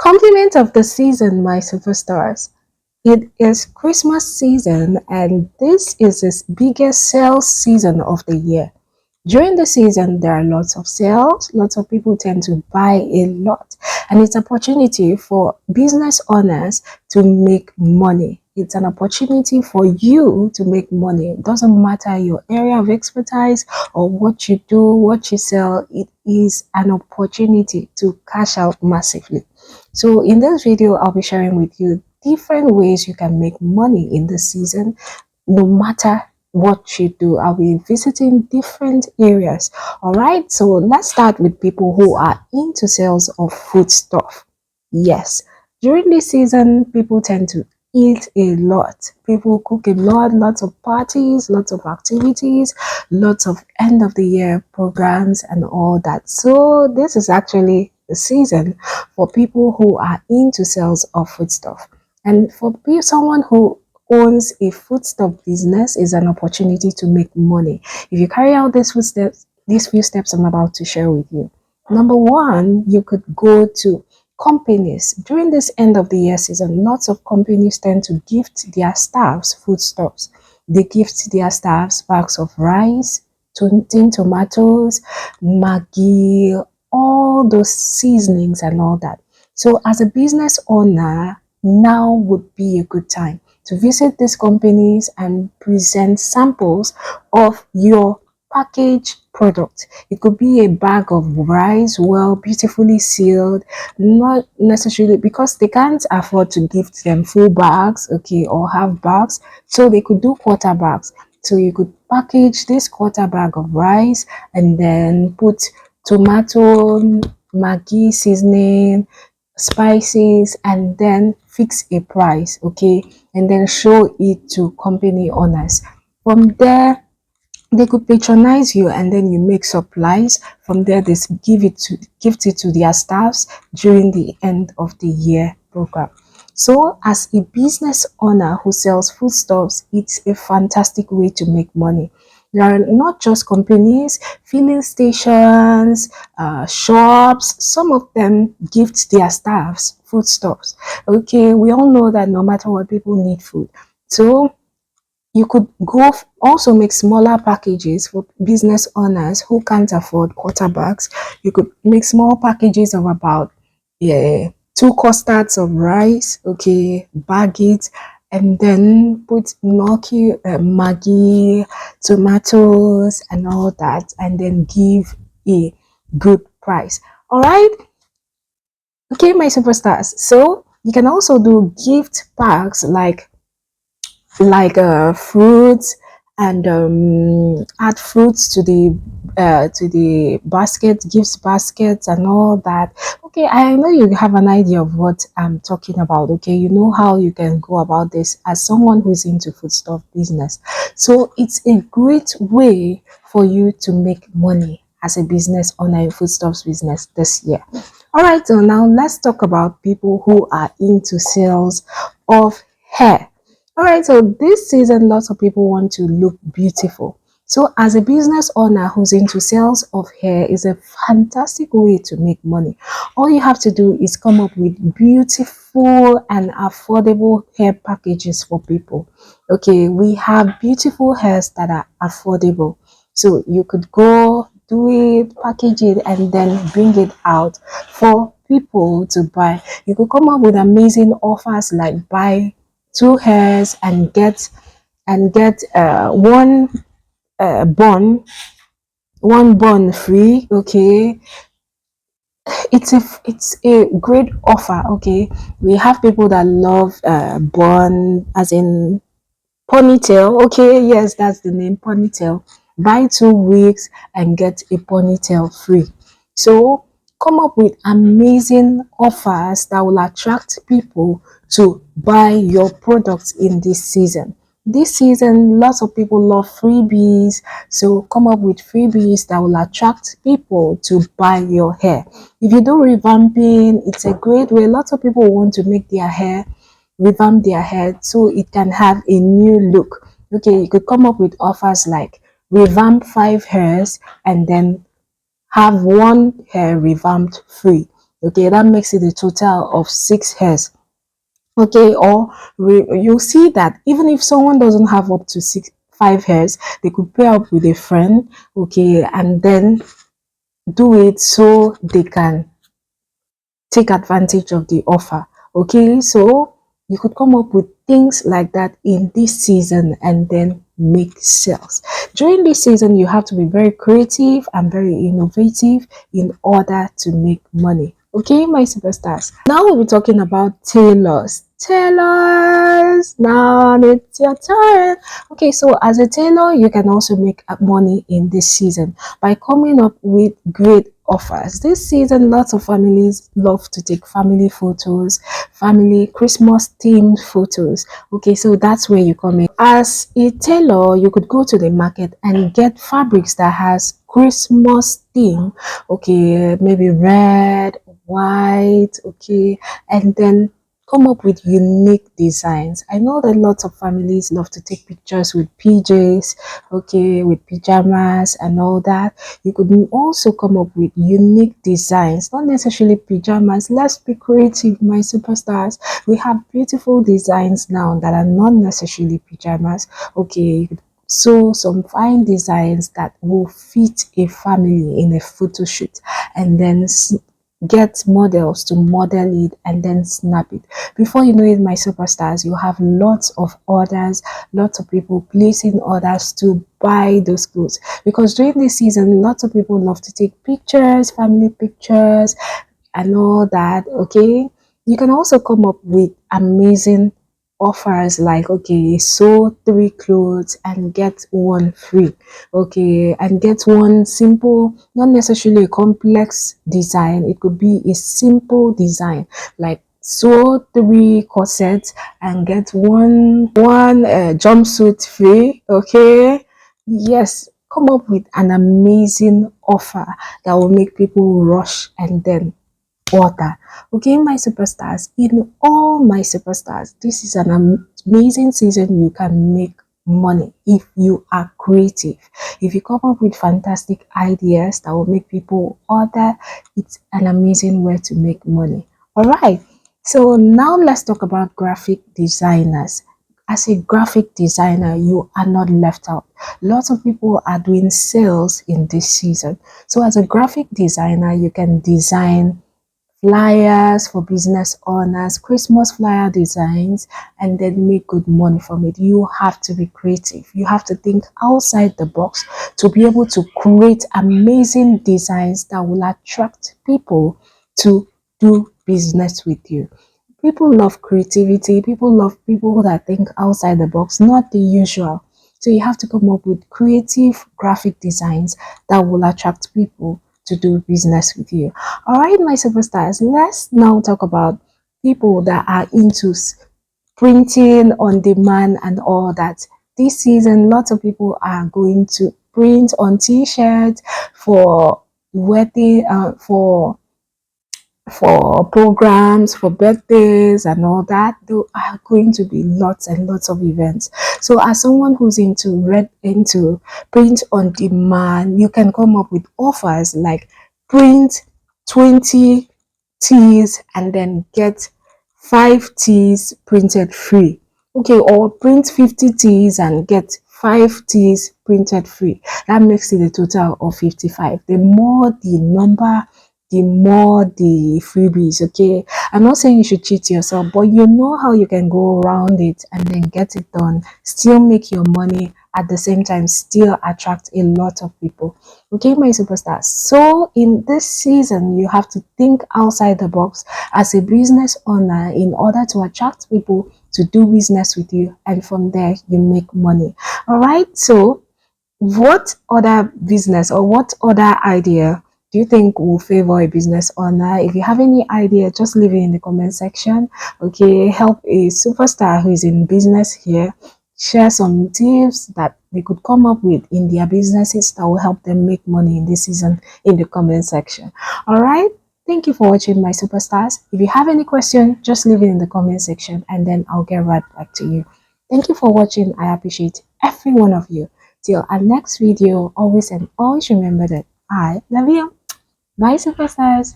Compliment of the season, my superstars. It is Christmas season, and this is the biggest sales season of the year. During the season, there are lots of sales. Lots of people tend to buy a lot, and it's an opportunity for business owners to make money. It's an opportunity for you to make money. It doesn't matter your area of expertise or what you do, what you sell. It is an opportunity to cash out massively. So in this video, I'll be sharing with you different ways you can make money in the season, no matter what you do. I'll be visiting different areas. All right, so let's start with people who are into sales of food stuff. Yes, during this season, people tend to eat a lot. People cook a lot, lots of parties, lots of activities, lots of end of the year programs and all that. So this is actually the season for people who are into sales of foodstuff. And for someone who owns a foodstuff business is an opportunity to make money. If you carry out these few steps I'm about to share with you. Number one, you could go to companies. During this end of the year season, lots of companies tend to gift their staffs foodstuffs. They gift their staffs bags of rice, tin tomatoes, Maggi, all those seasonings and all that. So as a business owner, now would be a good time to visit these companies and present samples of your packaged product. It could be a bag of rice, well, beautifully sealed, not necessarily because they can't afford to gift them full bags, okay, or half bags, so they could do quarter bags. So you could package this quarter bag of rice and then put tomato, Maggi seasoning, spices, and then fix a price, okay, and then show it to company owners. From there, they could patronize you, and then you make supplies. From there, they gift it to their staffs during the end of the year program. So as a business owner who sells foodstuffs, it's a fantastic way to make money. There are not just companies, filling stations, shops, some of them gift their staffs foodstuffs. Okay, we all know that no matter what, people need food. So you could also make smaller packages for business owners who can't afford quarter bags. You could make small packages of about, yeah, two custards of rice, okay, bag it, and then put gnocchi, Maggi, tomatoes, and all that, and then give a good price. All right, okay, my superstars. So you can also do gift packs like fruits, and add fruits to the basket, gifts baskets and all that. Okay, I know you have an idea of what I'm talking about. Okay, you know how you can go about this as someone who's into foodstuff business. So it's a great way for you to make money as a business owner in foodstuffs business this year. All right, so now let's talk about people who are into sales of hair. All right, so this season, lots of people want to look beautiful. So as a business owner who's into sales of hair is a fantastic way to make money. All you have to do is come up with beautiful and affordable hair packages for people. Okay, we have beautiful hairs that are affordable. So you could go do it, package it, and then bring it out for people to buy. You could come up with amazing offers like buy two hairs and get one bun free. Okay, it's a great offer. Okay, we have people that love bun, as in ponytail. Okay, yes, that's the name, ponytail. Buy 2 weeks and get a ponytail free. So come up with amazing offers that will attract people to buy your products in this season. This season, lots of people love freebies, so come up with freebies that will attract people to buy your hair. If you do revamping, it's a great way. Lots of people want to make their hair, revamp their hair so it can have a new look. Okay, you could come up with offers like revamp 5 hairs and then have one hair revamped free. Okay, that makes it a total of 6 hairs. Okay, or you see that even if someone doesn't have up to 5 hairs, they could pair up with a friend, okay, and then do it so they can take advantage of the offer. Okay, so you could come up with things like that in this season and then make sales. During this season, you have to be very creative and very innovative in order to make money. Okay, my superstars. Now we'll be talking about tailors. Tailors, now it's your turn. Okay, so as a tailor, you can also make money in this season by coming up with great offers. This season, lots of families love to take family photos, family Christmas themed photos. Okay, so that's where you come in. As a tailor, you could go to the market and get fabrics that has Christmas theme. Okay, maybe red, white, okay, and then come up with unique designs. I know that lots of families love to take pictures with PJs, okay, with pajamas and all that. You could also come up with unique designs, not necessarily pajamas. Let's be creative, my superstars. We have beautiful designs now that are not necessarily pajamas. Okay, you could sew some fine designs that will fit a family in a photo shoot, and then get models to model it and then snap it. Before you know it, my superstars, you have lots of orders, lots of people placing orders to buy those clothes, because during this season lots of people love to take pictures, family pictures and all that. Okay, you can also come up with amazing offers like, okay, sew 3 clothes and get one free. Okay, and get one simple, not necessarily a complex design. It could be a simple design like sew 3 corsets and get one jumpsuit free. Okay, yes, come up with an amazing offer that will make people rush and then order. Okay, my superstars, in all my superstars, this is an amazing season. You can make money if you are creative. If you come up with fantastic ideas that will make people order, it's an amazing way to make money. All right, so now let's talk about graphic designers. As a graphic designer, you are not left out. Lots of people are doing sales in this season. So as a graphic designer, you can design flyers for business owners, Christmas flyer designs, and then make good money from it. You have to be creative. You have to think outside the box to be able to create amazing designs that will attract people to do business with you. People love creativity. People love people that think outside the box, not the usual. So you have to come up with creative graphic designs that will attract people to do business with you. All right, my superstars, let's now talk about people that are into printing on demand and all that. This season, lots of people are going to print on t-shirts for wedding, for programs, for birthdays and all that. There are going to be lots and lots of events. So as someone who's into print on demand, you can come up with offers like print 20 tees and then get 5 tees printed free. Okay, or print 50 tees and get 5 tees printed free. That makes it a total of 55. The more the number, the more the freebies. Okay, I'm not saying you should cheat yourself, but you know how you can go around it and then get it done, still make your money, at the same time still attract a lot of people. Okay, my superstars, so in this season you have to think outside the box as a business owner in order to attract people to do business with you, and from there you make money. All right, so what other business or what other idea do you think will favor a business owner? If you have any idea, just leave it in the comment section. Okay, help a superstar who is in business here share some tips that they could come up with in their businesses that will help them make money in this season in the comment section. All right, thank you for watching, my superstars. If you have any question, just leave it in the comment section and then I'll get right back to you. Thank you for watching. I appreciate every one of you. Till our next video, always and always remember that I love you. Bye, superstars.